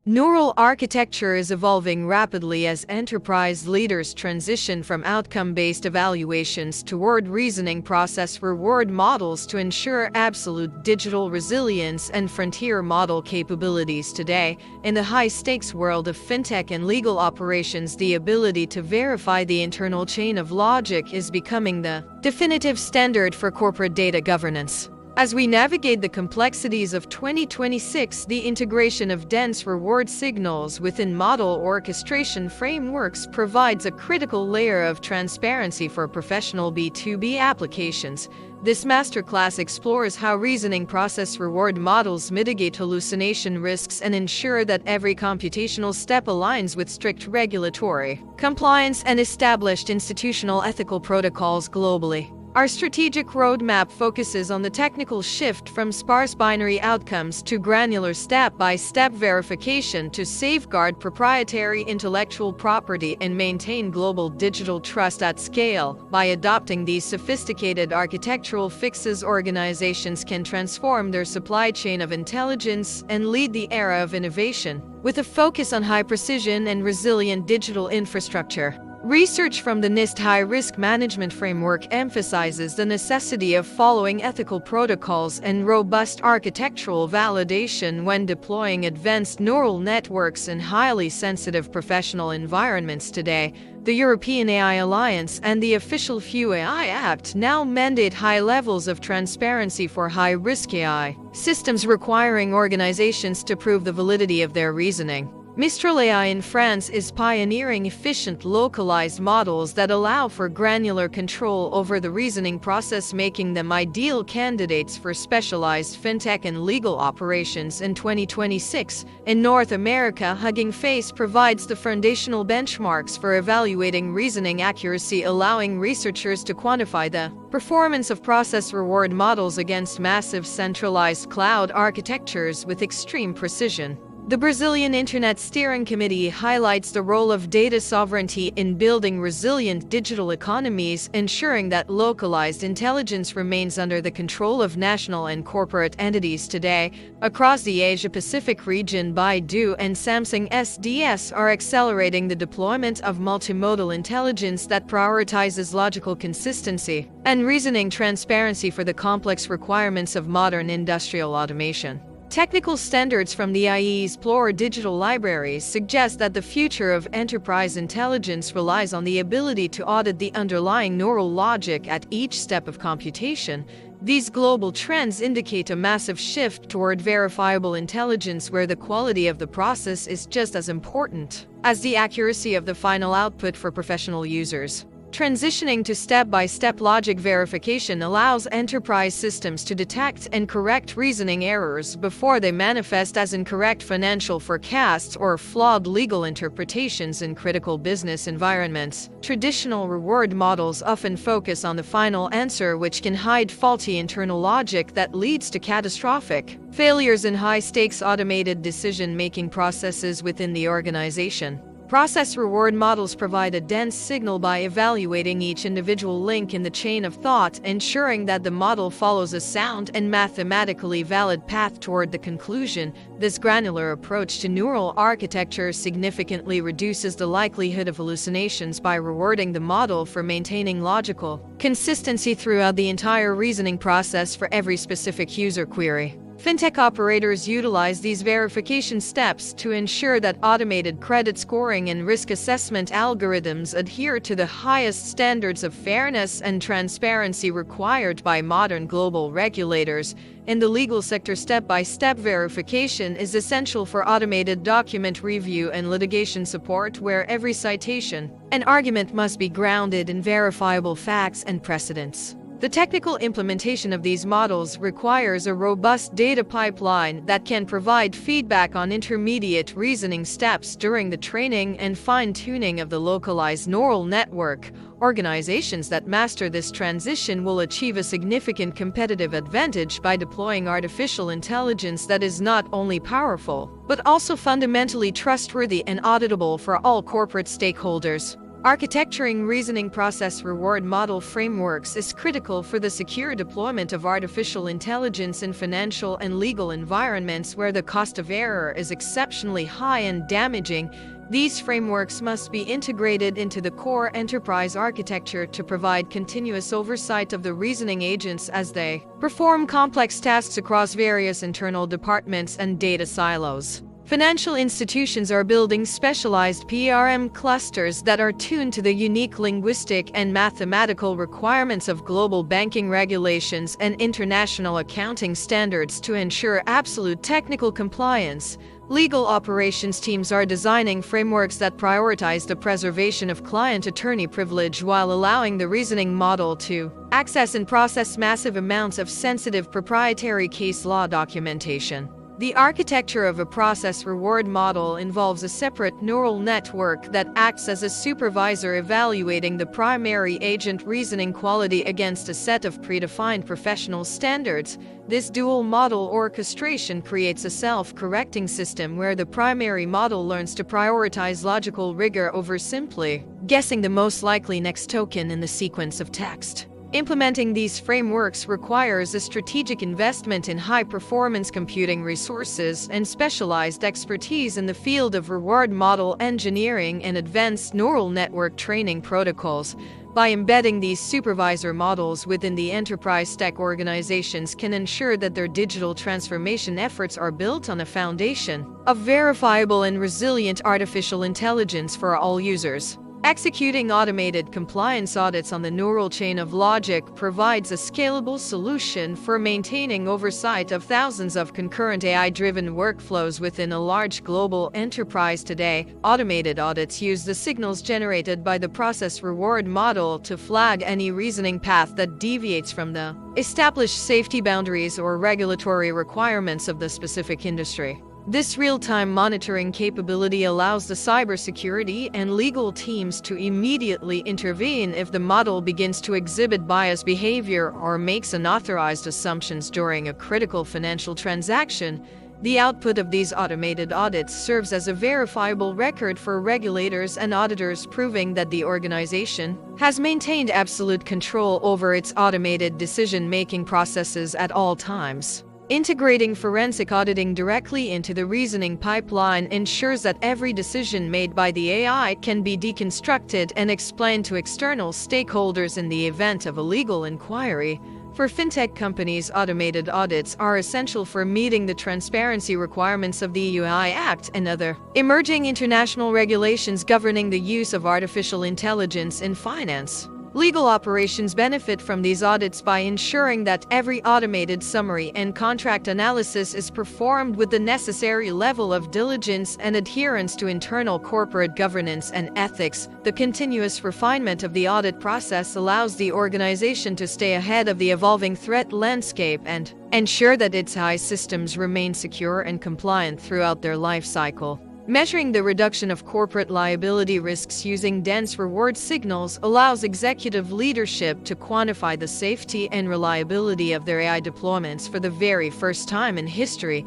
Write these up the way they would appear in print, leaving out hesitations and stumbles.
Neural architecture is evolving rapidly as enterprise leaders transition from outcome-based evaluations toward reasoning process reward models to ensure absolute digital resilience and frontier model capabilities. Today, in the high-stakes world of fintech and legal operations, the ability to verify the internal chain of logic is becoming the definitive standard for corporate data governance. As we navigate the complexities of 2026, the integration of dense reward signals within model orchestration frameworks provides a critical layer of transparency for professional B2B applications. This masterclass explores how reasoning process reward models mitigate hallucination risks and ensure that every computational step aligns with strict regulatory compliance and established institutional ethical protocols globally. Our strategic roadmap focuses on the technical shift from sparse binary outcomes to granular step-by-step verification to safeguard proprietary intellectual property and maintain global digital trust at scale. By adopting these sophisticated architectural fixes, organizations can transform their supply chain of intelligence and lead the era of innovation, with a focus on high precision and resilient digital infrastructure. Research from the NIST High-Risk Management Framework emphasizes the necessity of following ethical protocols and robust architectural validation when deploying advanced neural networks in highly sensitive professional environments. Today, the European AI Alliance and the official FEW AI Act now mandate high levels of transparency for high-risk AI systems, requiring organizations to prove the validity of their reasoning. Mistral AI in France is pioneering efficient localized models that allow for granular control over the reasoning process, making them ideal candidates for specialized fintech and legal operations. In 2026, in North America, Hugging Face provides the foundational benchmarks for evaluating reasoning accuracy, allowing researchers to quantify the performance of process reward models against massive centralized cloud architectures with extreme precision. The Brazilian Internet Steering Committee highlights the role of data sovereignty in building resilient digital economies, ensuring that localized intelligence remains under the control of national and corporate entities. Today, across the Asia-Pacific region, Baidu and Samsung SDS are accelerating the deployment of multimodal intelligence that prioritizes logical consistency and reasoning transparency for the complex requirements of modern industrial automation. Technical standards from the IEEE's PLOR digital libraries suggest that the future of enterprise intelligence relies on the ability to audit the underlying neural logic at each step of computation. These global trends indicate a massive shift toward verifiable intelligence, where the quality of the process is just as important as the accuracy of the final output for professional users. Transitioning to step-by-step logic verification allows enterprise systems to detect and correct reasoning errors before they manifest as incorrect financial forecasts or flawed legal interpretations in critical business environments. Traditional reward models often focus on the final answer, which can hide faulty internal logic that leads to catastrophic failures in high-stakes automated decision-making processes within the organization. Process reward models provide a dense signal by evaluating each individual link in the chain of thought, ensuring that the model follows a sound and mathematically valid path toward the conclusion. This granular approach to neural architecture significantly reduces the likelihood of hallucinations by rewarding the model for maintaining logical consistency throughout the entire reasoning process for every specific user query. Fintech operators utilize these verification steps to ensure that automated credit scoring and risk assessment algorithms adhere to the highest standards of fairness and transparency required by modern global regulators. In the legal sector, step-by-step verification is essential for automated document review and litigation support, where every citation and argument must be grounded in verifiable facts and precedents. The technical implementation of these models requires a robust data pipeline that can provide feedback on intermediate reasoning steps during the training and fine-tuning of the localized neural network. Organizations that master this transition will achieve a significant competitive advantage by deploying artificial intelligence that is not only powerful, but also fundamentally trustworthy and auditable for all corporate stakeholders. Architecturing reasoning process reward model frameworks is critical for the secure deployment of artificial intelligence in financial and legal environments where the cost of error is exceptionally high and damaging. These frameworks must be integrated into the core enterprise architecture to provide continuous oversight of the reasoning agents as they perform complex tasks across various internal departments and data silos. Financial institutions are building specialized PRM clusters that are tuned to the unique linguistic and mathematical requirements of global banking regulations and international accounting standards to ensure absolute technical compliance. Legal operations teams are designing frameworks that prioritize the preservation of client-attorney privilege while allowing the reasoning model to access and process massive amounts of sensitive proprietary case law documentation. The architecture of a process reward model involves a separate neural network that acts as a supervisor evaluating the primary agent reasoning quality against a set of predefined professional standards. This dual model orchestration creates a self-correcting system where the primary model learns to prioritize logical rigor over simply guessing the most likely next token in the sequence of text. Implementing these frameworks requires a strategic investment in high-performance computing resources and specialized expertise in the field of reward model engineering and advanced neural network training protocols. By embedding these supervisor models within the enterprise tech, organizations can ensure that their digital transformation efforts are built on a foundation of verifiable and resilient artificial intelligence for all users. Executing automated compliance audits on the neural chain of logic provides a scalable solution for maintaining oversight of thousands of concurrent AI-driven workflows within a large global enterprise today. Automated audits use the signals generated by the process reward model to flag any reasoning path that deviates from the established safety boundaries or regulatory requirements of the specific industry. This real-time monitoring capability allows the cybersecurity and legal teams to immediately intervene if the model begins to exhibit biased behavior or makes unauthorized assumptions during a critical financial transaction. The output of these automated audits serves as a verifiable record for regulators and auditors, proving that the organization has maintained absolute control over its automated decision-making processes at all times. Integrating forensic auditing directly into the reasoning pipeline ensures that every decision made by the AI can be deconstructed and explained to external stakeholders in the event of a legal inquiry. For fintech companies, automated audits are essential for meeting the transparency requirements of the UI Act and other emerging international regulations governing the use of artificial intelligence in finance. Legal operations benefit from these audits by ensuring that every automated summary and contract analysis is performed with the necessary level of diligence and adherence to internal corporate governance and ethics. The continuous refinement of the audit process allows the organization to stay ahead of the evolving threat landscape and ensure that its AI systems remain secure and compliant throughout their life cycle. Measuring the reduction of corporate liability risks using dense reward signals allows executive leadership to quantify the safety and reliability of their AI deployments for the very first time in history.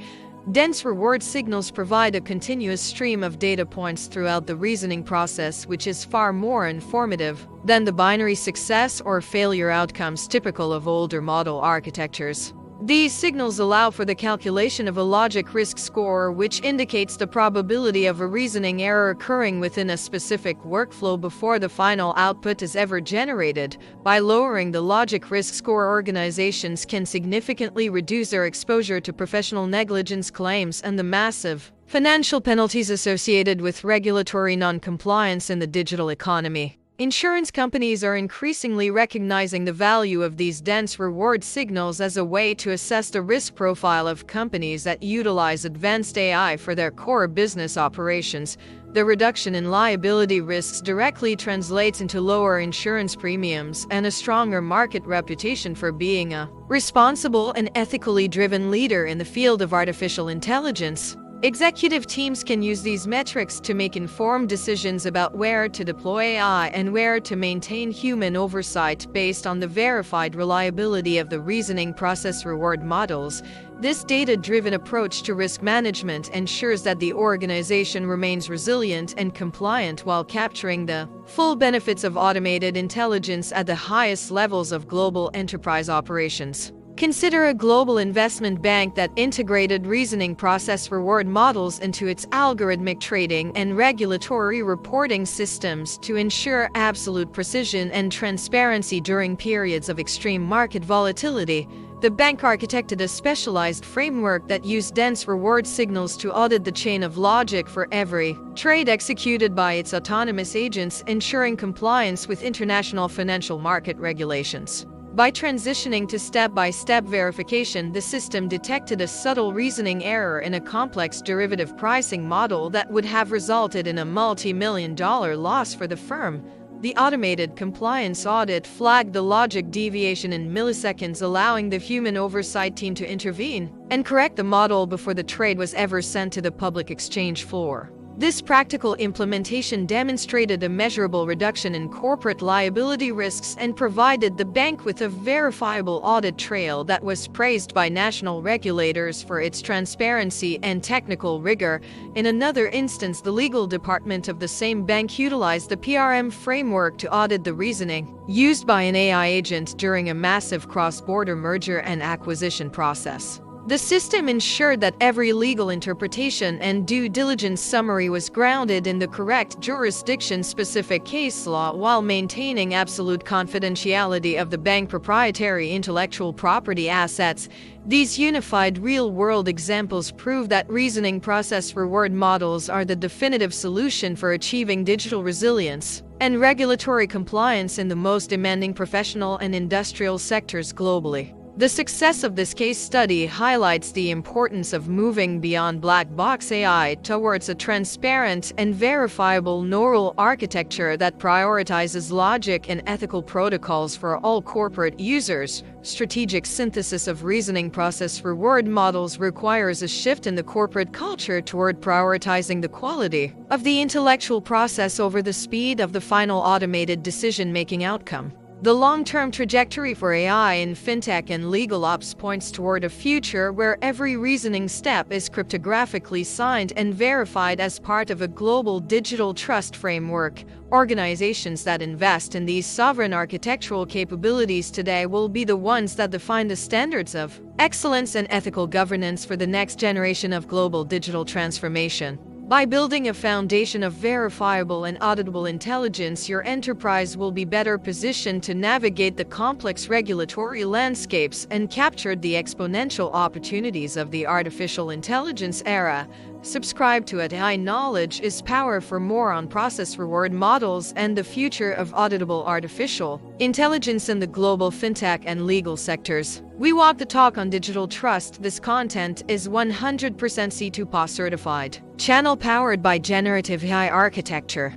Dense reward signals provide a continuous stream of data points throughout the reasoning process, which is far more informative than the binary success or failure outcomes typical of older model architectures. These signals allow for the calculation of a logic risk score, which indicates the probability of a reasoning error occurring within a specific workflow before the final output is ever generated. By lowering the logic risk score, organizations can significantly reduce their exposure to professional negligence claims and the massive financial penalties associated with regulatory non-compliance in the digital economy. Insurance companies are increasingly recognizing the value of these dense reward signals as a way to assess the risk profile of companies that utilize advanced AI for their core business operations. The reduction in liability risks directly translates into lower insurance premiums and a stronger market reputation for being a responsible and ethically driven leader in the field of artificial intelligence. Executive teams can use these metrics to make informed decisions about where to deploy AI and where to maintain human oversight based on the verified reliability of the reasoning process reward models. This data-driven approach to risk management ensures that the organization remains resilient and compliant while capturing the full benefits of automated intelligence at the highest levels of global enterprise operations. Consider a global investment bank that integrated reasoning process reward models into its algorithmic trading and regulatory reporting systems to ensure absolute precision and transparency during periods of extreme market volatility. The bank architected a specialized framework that used dense reward signals to audit the chain of logic for every trade executed by its autonomous agents, ensuring compliance with international financial market regulations. By transitioning to step-by-step verification, the system detected a subtle reasoning error in a complex derivative pricing model that would have resulted in a multi-million-dollar loss for the firm. The automated compliance audit flagged the logic deviation in milliseconds, allowing the human oversight team to intervene and correct the model before the trade was ever sent to the public exchange floor. This practical implementation demonstrated a measurable reduction in corporate liability risks and provided the bank with a verifiable audit trail that was praised by national regulators for its transparency and technical rigor. In another instance, the legal department of the same bank utilized the PRM framework to audit the reasoning used by an AI agent during a massive cross-border merger and acquisition process. The system ensured that every legal interpretation and due diligence summary was grounded in the correct jurisdiction-specific case law while maintaining absolute confidentiality of the bank's proprietary intellectual property assets. These unified real-world examples prove that reasoning process reward models are the definitive solution for achieving digital resilience and regulatory compliance in the most demanding professional and industrial sectors globally. The success of this case study highlights the importance of moving beyond black box AI towards a transparent and verifiable neural architecture that prioritizes logic and ethical protocols for all corporate users. Strategic synthesis of reasoning process reward models requires a shift in the corporate culture toward prioritizing the quality of the intellectual process over the speed of the final automated decision-making outcome. The long-term trajectory for AI in fintech and legal ops points toward a future where every reasoning step is cryptographically signed and verified as part of a global digital trust framework. Organizations that invest in these sovereign architectural capabilities today will be the ones that define the standards of excellence and ethical governance for the next generation of global digital transformation. By building a foundation of verifiable and auditable intelligence, your enterprise will be better positioned to navigate the complex regulatory landscapes and capture the exponential opportunities of the artificial intelligence era. Subscribe to AI Knowledge is Power for more on process reward models and the future of auditable artificial intelligence in the global fintech and legal sectors. We walk the talk on digital trust. This content is 100% C2PA certified. Channel powered by generative AI architecture.